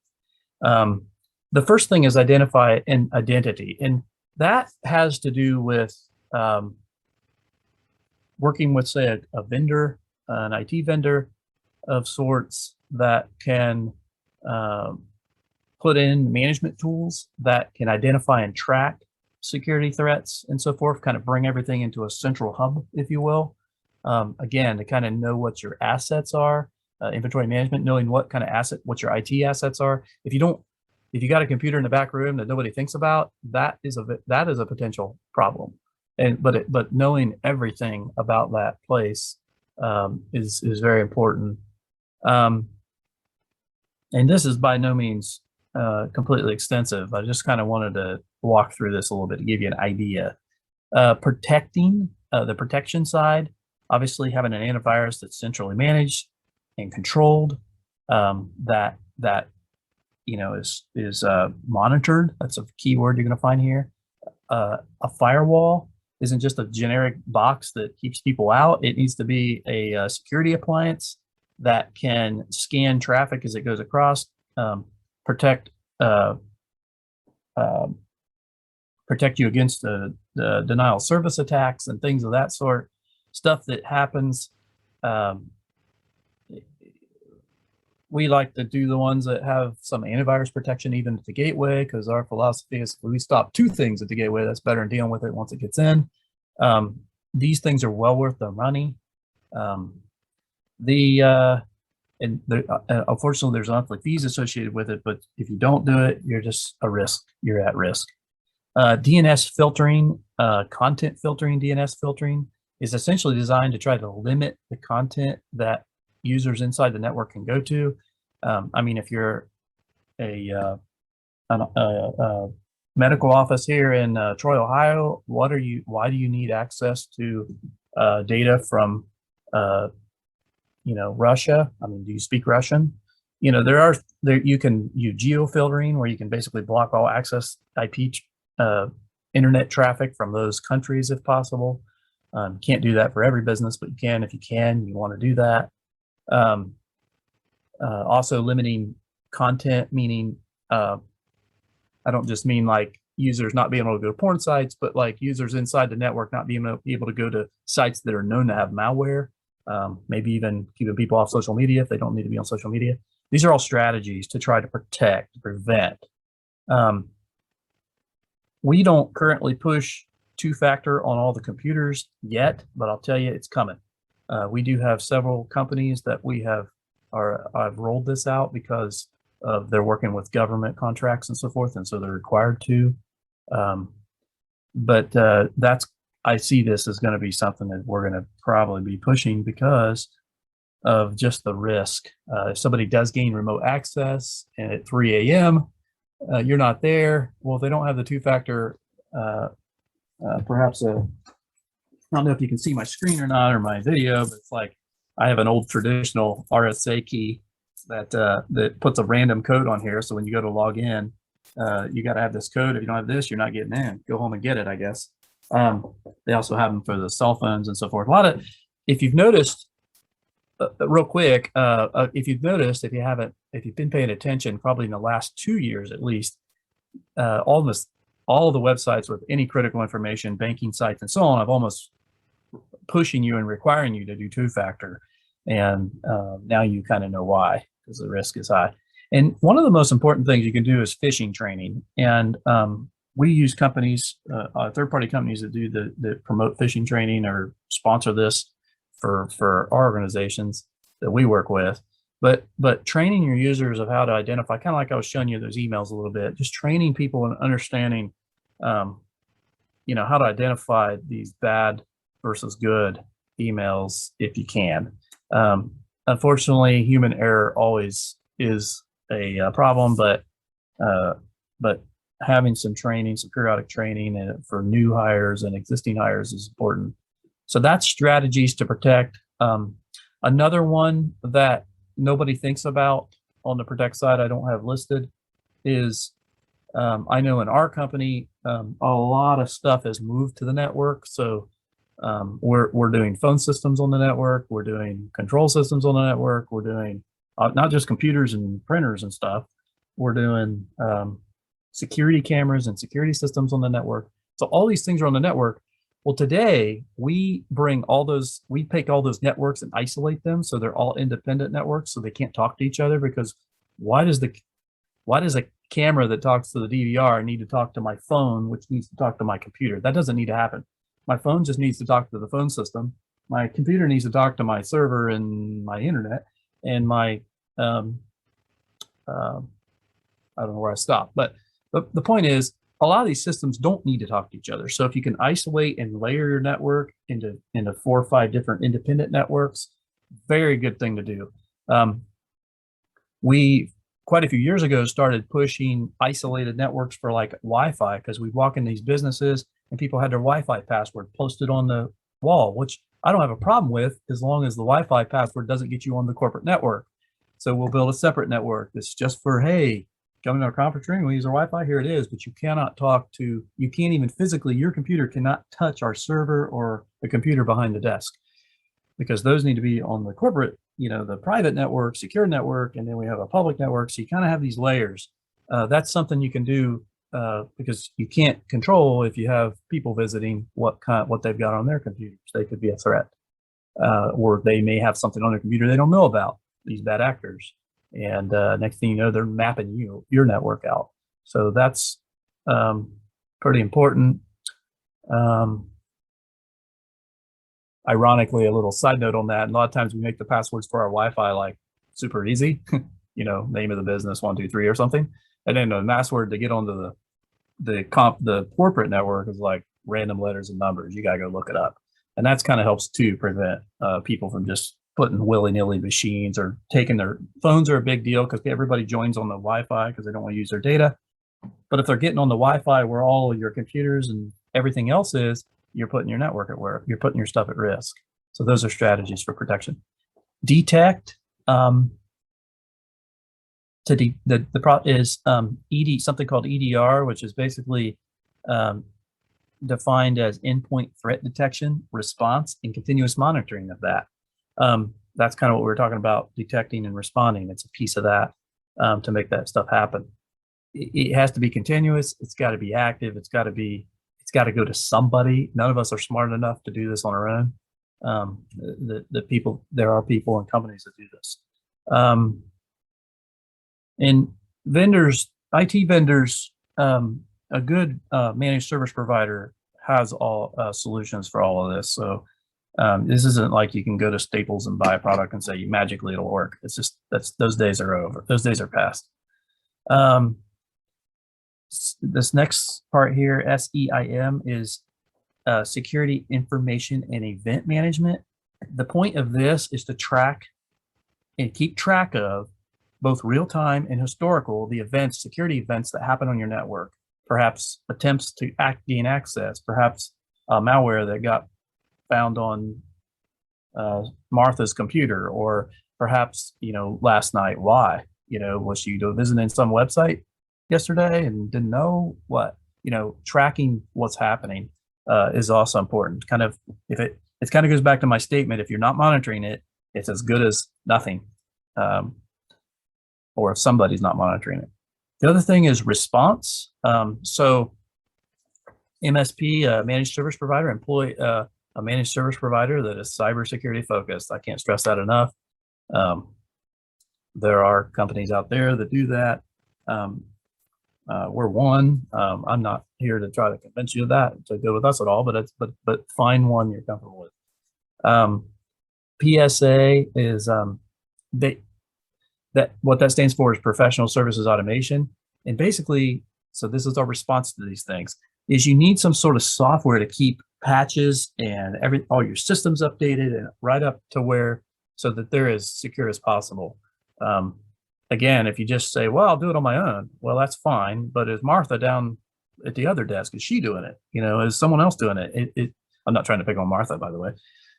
The first thing is identify and identity, and that has to do with working with, say, a vendor, an IT vendor of sorts that can put in management tools that can identify and track security threats and so forth, kind of bring everything into a central hub, if you will. Again, to kind of know what your assets are, inventory management, knowing what kind of what your IT assets are. If you got a computer in the back room that nobody thinks about, that is a potential problem. But knowing everything about that place is very important. And this is by no means completely extensive. I just kind of wanted to walk through this a little bit to give you an idea. Protecting the protection side, obviously having an antivirus that's centrally managed and controlled, that is monitored. That's a key word you're going to find here. A firewall isn't just a generic box that keeps people out. It needs to be a security appliance that can scan traffic as it goes across, protect you against the denial of service attacks and things of that sort. Stuff that happens. We like to do the ones that have some antivirus protection even at the gateway, because our philosophy is if we stop 2 things at the gateway, that's better than dealing with it once it gets in. These things are well worth the money. Unfortunately, there's monthly fees associated with it, but if you don't do it, you're just a risk. You're at risk. DNS filtering, content filtering, DNS filtering is essentially designed to try to limit the content that users inside the network can go to. I mean, if you're a medical office here in Troy, Ohio, why do you need access to data from Russia? I mean, do you speak Russian? You can use geo filtering, where you can basically block all access IP internet traffic from those countries if possible. Can't do that for every business, but you can if you want to do that. Also limiting content, meaning I don't just mean like users not being able to go to porn sites, but like users inside the network not being able to go to sites that are known to have malware. Maybe even keeping people off social media if they don't need to be on social media. These are all strategies to try to prevent. We don't currently push 2-factor on all the computers yet, but I'll tell you, it's coming. We do have several companies that I've rolled this out because they're working with government contracts and so forth, and so they're required to. I see this as going to be something that we're going to probably be pushing because of just the risk. If somebody does gain remote access and at 3 a.m. You're not there, well, they don't have the 2-factor, perhaps I don't know if you can see my screen or not, or my video, but it's like I have an old traditional RSA key that that puts a random code on here. So when you go to log in, you got to have this code. If you don't have this, you're not getting in. Go home and get it, I guess. They also have them for the cell phones and so forth. A lot of, if you've noticed, real quick, if you've noticed, if you've been paying attention, probably in the last 2 years at least, almost all the websites with any critical information, banking sites and so on, I've almost pushing you and requiring you to do two-factor. And now you kind of know why, because the risk is high. And one of the most important things you can do is phishing training. And we use companies, third-party companies that promote phishing training or sponsor this for our organizations that we work with. But training your users of how to identify, kind of like I was showing you those emails a little bit, just training people and understanding, how to identify these bad versus good emails if you can. Unfortunately, human error always is a problem, but having some training, some periodic training for new hires and existing hires is important. So that's strategies to protect. Another one that nobody thinks about on the protect side, I don't have listed, is I know in our company, a lot of stuff has moved to the network. So we're doing phone systems on the network. We're doing control systems on the network. We're doing not just computers and printers and stuff. We're doing security cameras and security systems on the network. So all these things are on the network. Well, today we take all those networks and isolate them so they're all independent networks, so they can't talk to each other. Because why does a camera that talks to the DVR need to talk to my phone, which needs to talk to my computer? That doesn't need to happen. My phone just needs to talk to the phone system. My computer needs to talk to my server and my internet, and my I don't know where I stopped, but the point is, a lot of these systems don't need to talk to each other. So if you can isolate and layer your network into 4 or 5 different independent networks, very good thing to do. We quite a few years ago started pushing isolated networks for like Wi-Fi, because we walk in these businesses and people had their Wi-Fi password posted on the wall, which I don't have a problem with as long as the Wi-Fi password doesn't get you on the corporate network. So we'll build a separate network that's just for, hey, come to our conference room, we use our Wi-Fi, here it is, but you cannot you can't even physically, your computer cannot touch our server or the computer behind the desk, because those need to be on the corporate, the private network, secure network, and then we have a public network. So you kind of have these layers. That's something you can do because you can't control if you have people visiting what they've got on their computers. They could be a threat, or they may have something on their computer they don't know about, these bad actors. And next thing you know, they're mapping your network out. So that's pretty important. Ironically, a little side note on that, a lot of times we make the passwords for our Wi-Fi like super easy, name of the business 123 or something, and then the password to get onto the corporate network is like random letters and numbers. You gotta go look it up, and that's kind of helps to prevent people from just putting willy-nilly machines or taking their phones. Are a big deal because everybody joins on the Wi-Fi because they don't want to use their data. But if they're getting on the Wi-Fi where all your computers and everything else is, you're putting your network at work. You're putting your stuff at risk. So those are strategies for protection. Detect is something called EDR, which is basically defined as endpoint threat detection, response, and continuous monitoring of that. That's kind of what we were talking about, detecting and responding. It's a piece of that to make that stuff happen. It has to be continuous. It's got to be active. It's got to go to somebody. None of us are smart enough to do this on our own. There are people and companies that do this. And vendors, IT vendors, a good managed service provider has all solutions for all of this. So this isn't like you can go to Staples and buy a product and say magically it'll work. It's just those days are over. Those days are past. This next part here, SEIM, is security information and event management. The point of this is to track and keep track of both real-time and historical, the events, security events that happen on your network. Perhaps attempts to gain access, perhaps malware that got found on Martha's computer, or perhaps, last night, why? Was she visiting some website yesterday and didn't know what? Tracking what's happening is also important. Kind of, it kind of goes back to my statement, if you're not monitoring it, it's as good as nothing. Or if somebody's not monitoring it. The other thing is response. So MSP, managed service provider, employ a managed service provider that is cybersecurity focused. I can't stress that enough. There are companies out there that do that. We're one. I'm not here to try to convince you of that to go with us at all, but find one you're comfortable with. PSA is what that stands for is professional services automation. And basically, so this is our response to these things, is you need some sort of software to keep patches and all your systems updated and right up to where, so that they're as secure as possible. Again, if you just say, well, I'll do it on my own, well, that's fine. But is Martha down at the other desk? Is she doing it? Is someone else doing it? I'm not trying to pick on Martha, by the way,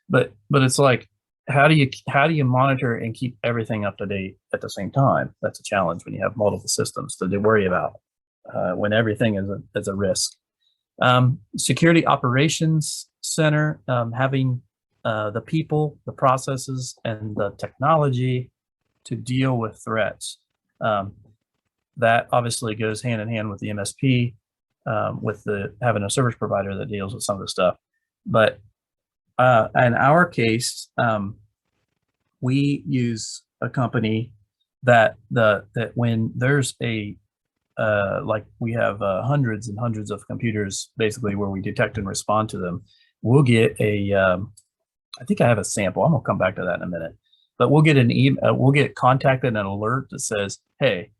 but it's like, how do you monitor and keep everything up to date at the same time? That's a challenge when you have multiple systems to worry about when everything is a risk. Security Operations Center, having the people, the processes, and the technology to deal with threats. That obviously goes hand in hand with the MSP, with having a service provider that deals with some of the stuff. But in our case, we use a company that when there's like we have hundreds and hundreds of computers basically where we detect and respond to them, we'll get I think I have a sample. I'm gonna come back to that in a minute. But we'll get we'll get contacted, an alert that says, hey,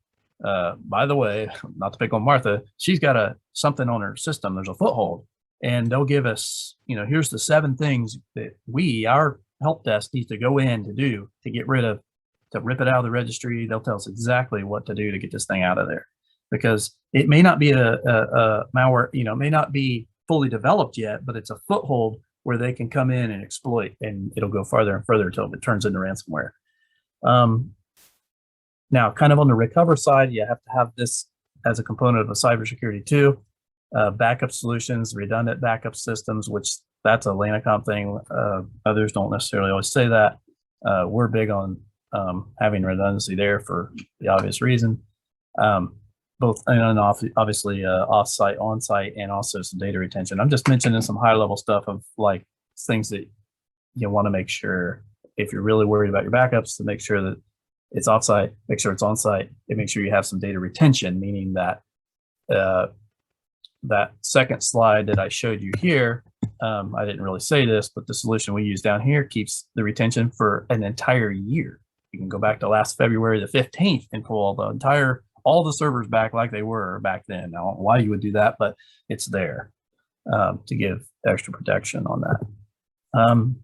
by the way, not to pick on Martha, she's got something on her system. There's a foothold. And they'll give us, here's the 7 things that our help desk needs to go in to do to get rid of, to rip it out of the registry. They'll tell us exactly what to do to get this thing out of there, because it may not be a malware, it may not be fully developed yet, but it's a foothold where they can come in and exploit, and it'll go farther and further until it turns into ransomware. Now, kind of on the recover side, you have to have this as a component of a cybersecurity too. Backup solutions, redundant backup systems, which that's a Lanicom thing. Others don't necessarily always say that. We're big on having redundancy there for the obvious reason. Both and obviously off-site, on-site, and also some data retention. I'm just mentioning some high-level stuff of like things that you want to make sure, if you're really worried about your backups, to make sure that it's off-site, make sure it's on-site, and make sure you have some data retention, meaning that that second slide that I showed you here, I didn't really say this, but the solution we use down here keeps the retention for an entire year. You can go back to last February the 15th and pull all the servers back like they were back then. Now, I don't know why you would do that, but it's there to give extra protection on that.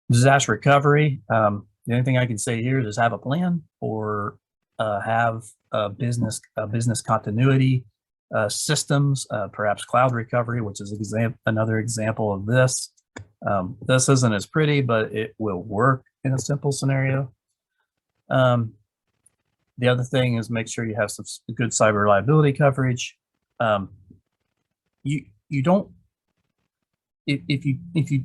Disaster recovery. The only thing I can say here is have a plan, or have a business continuity systems, perhaps cloud recovery, which is another example of this. This isn't as pretty, but it will work in a simple scenario. The other thing is make sure you have some good cyber liability coverage. You don't, if you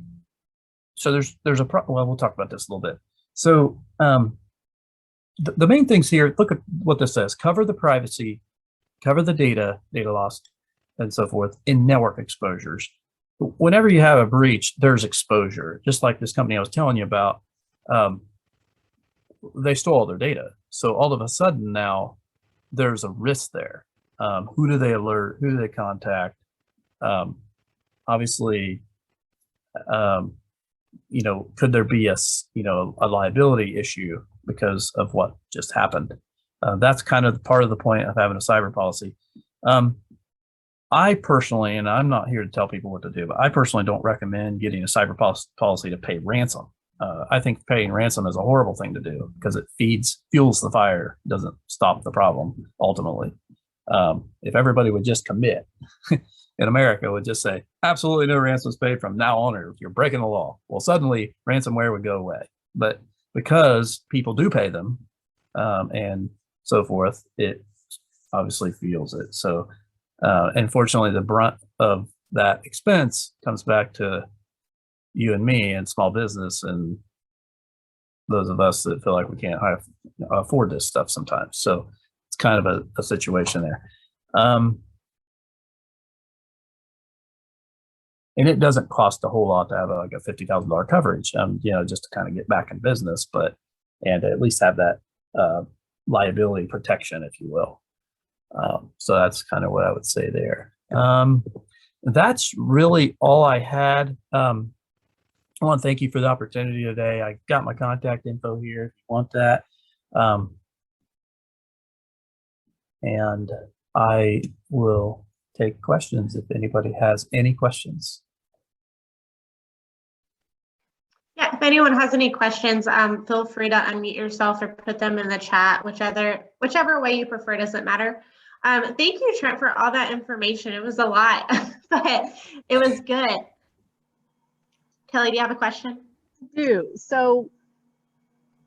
so there's a well, we'll talk about this a little bit. So the main things here, look at what this says: cover the privacy, cover the data loss, and so forth in network exposures. Whenever you have a breach, there's exposure. Just like this company I was telling you about, they stole all their data. So all of a sudden now there's a risk there. Who do they alert? Who do they contact? Obviously, could there be a liability issue because of what just happened? That's kind of part of the point of having a cyber policy. I personally, and I'm not here to tell people what to do, but I personally don't recommend getting a cyber policy to pay ransom. I think paying ransom is a horrible thing to do because it fuels the fire, doesn't stop the problem ultimately. If everybody would just commit in America would just say, absolutely no ransoms paid from now on, or you're breaking the law. Well, suddenly ransomware would go away. But because people do pay them and so forth, it obviously feels it. So unfortunately, the brunt of that expense comes back to you and me and small business and those of us that feel like we can't afford this stuff sometimes. So it's kind of a situation there. And it doesn't cost a whole lot to have like a $50,000 coverage, just to kind of get back in business, and at least have that liability protection, if you will. So that's kind of what I would say there. That's really all I had. I want to thank you for the opportunity today. I got my contact info here if you want that. And I will take questions if anybody has any questions. Yeah, if anyone has any questions, feel free to unmute yourself or put them in the chat, whichever way you prefer, doesn't matter. Thank you, Trent, for all that information. It was a lot, but it was good. Kelly, do you have a question? I do. So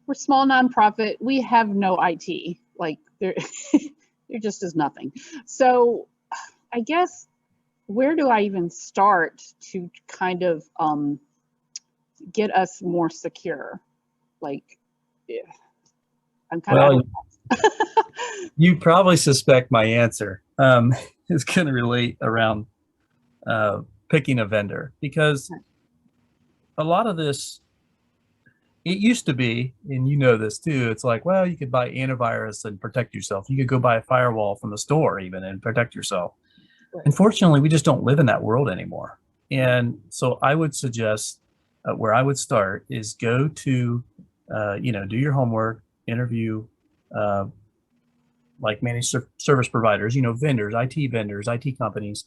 we're a small nonprofit. We have no IT. Like there just is nothing. So I guess where do I even start to kind of get us more secure? Like, yeah, I'm kind of. You probably suspect my answer is going to relate around picking a vendor, because a lot of this, it used to be, and you know this too, it's like, well, you could buy antivirus and protect yourself. You could go buy a firewall from the store even and protect yourself. Right. Unfortunately, we just don't live in that world anymore. And so I would suggest where I would start is go to, do your homework, interview like managed service providers, vendors, IT companies,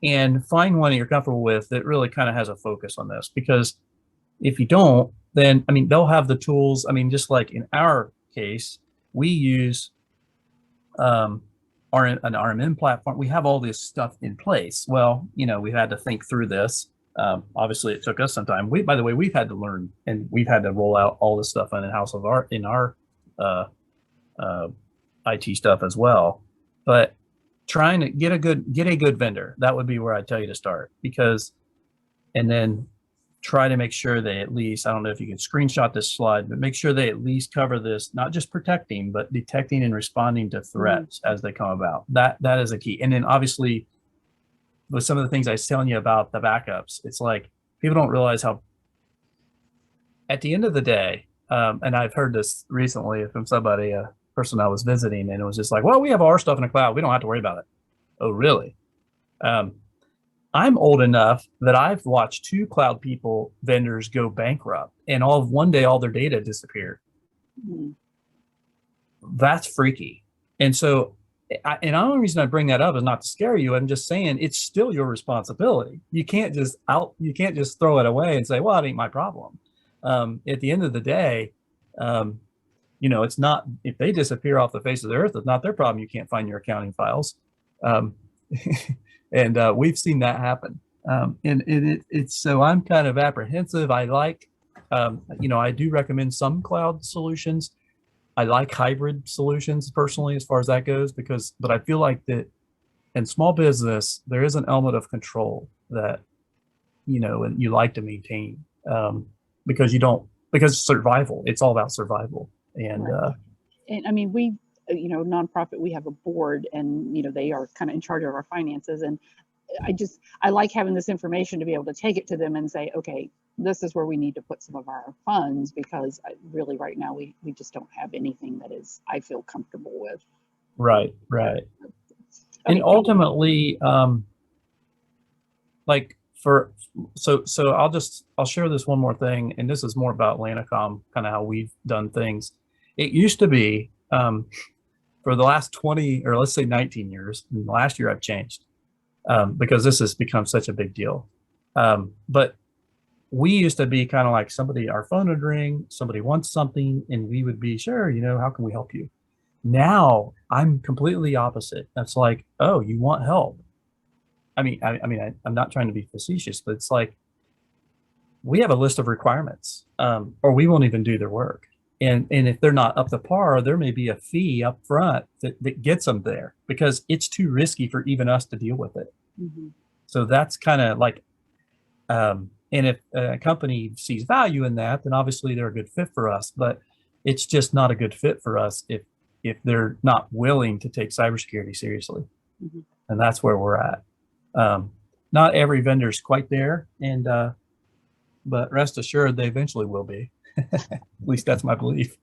and find one that you're comfortable with that really kind of has a focus on this. Because if you don't, then, they'll have the tools. Just like in our case, we use an RMM platform. We have all this stuff in place. Well, we've had to think through this. Obviously, it took us some time. By the way, we've had to learn, and we've had to roll out all this stuff in our IT stuff as well. But trying to get a good vendor, that would be where I tell you to start, and then try to make sure they at least, I don't know if you can screenshot this slide, but make sure they at least cover this, not just protecting, but detecting and responding to threats as they come about. That is a key. And then obviously, with some of the things I was telling you about the backups, it's like people don't realize how, at the end of the day, and I've heard this recently from somebody, a person I was visiting, and it was just like, well, we have our stuff in the cloud. We don't have to worry about it. Oh, really? I'm old enough that I've watched 2 cloud vendors go bankrupt, and one day all their data disappeared. Mm-hmm. That's freaky. And so, and the only reason I bring that up is not to scare you. I'm just saying it's still your responsibility. You can't just throw it away and say, well, it ain't my problem. At the end of the day, it's not, if they disappear off the face of the earth, it's not their problem. You can't find your accounting files. And we've seen that happen. It's so I'm kind of apprehensive. I like, I do recommend some cloud solutions. I like hybrid solutions personally, as far as that goes, but I feel like that in small business, there is an element of control that, and you like to maintain, because survival, it's all about survival. And, and we, nonprofit, we have a board, and, they are kind of in charge of our finances. And I like having this information to be able to take it to them and say, okay, this is where we need to put some of our funds, because really right now we just don't have anything that I feel comfortable with. Right. Okay, and ultimately, I'll share this one more thing, and this is more about Lanicom, kind of how we've done things. It used to be, for the last 20, or let's say 19 years, and last year I've changed, because this has become such a big deal. But we used to be kind of like our phone would ring, somebody wants something, and we would be, sure, how can we help you? Now I'm completely opposite. That's like, oh, you want help? I'm not trying to be facetious, but it's like, we have a list of requirements, or we won't even do their work. And if they're not up to par, there may be a fee up front that gets them there because it's too risky for even us to deal with it. Mhm. So that's kind of like, and if a company sees value in that, then obviously they're a good fit for us. But it's just not a good fit for us if they're not willing to take cybersecurity seriously. Mhm. And that's where we're at. Not every vendor's quite there, but rest assured they eventually will be. At least that's my belief.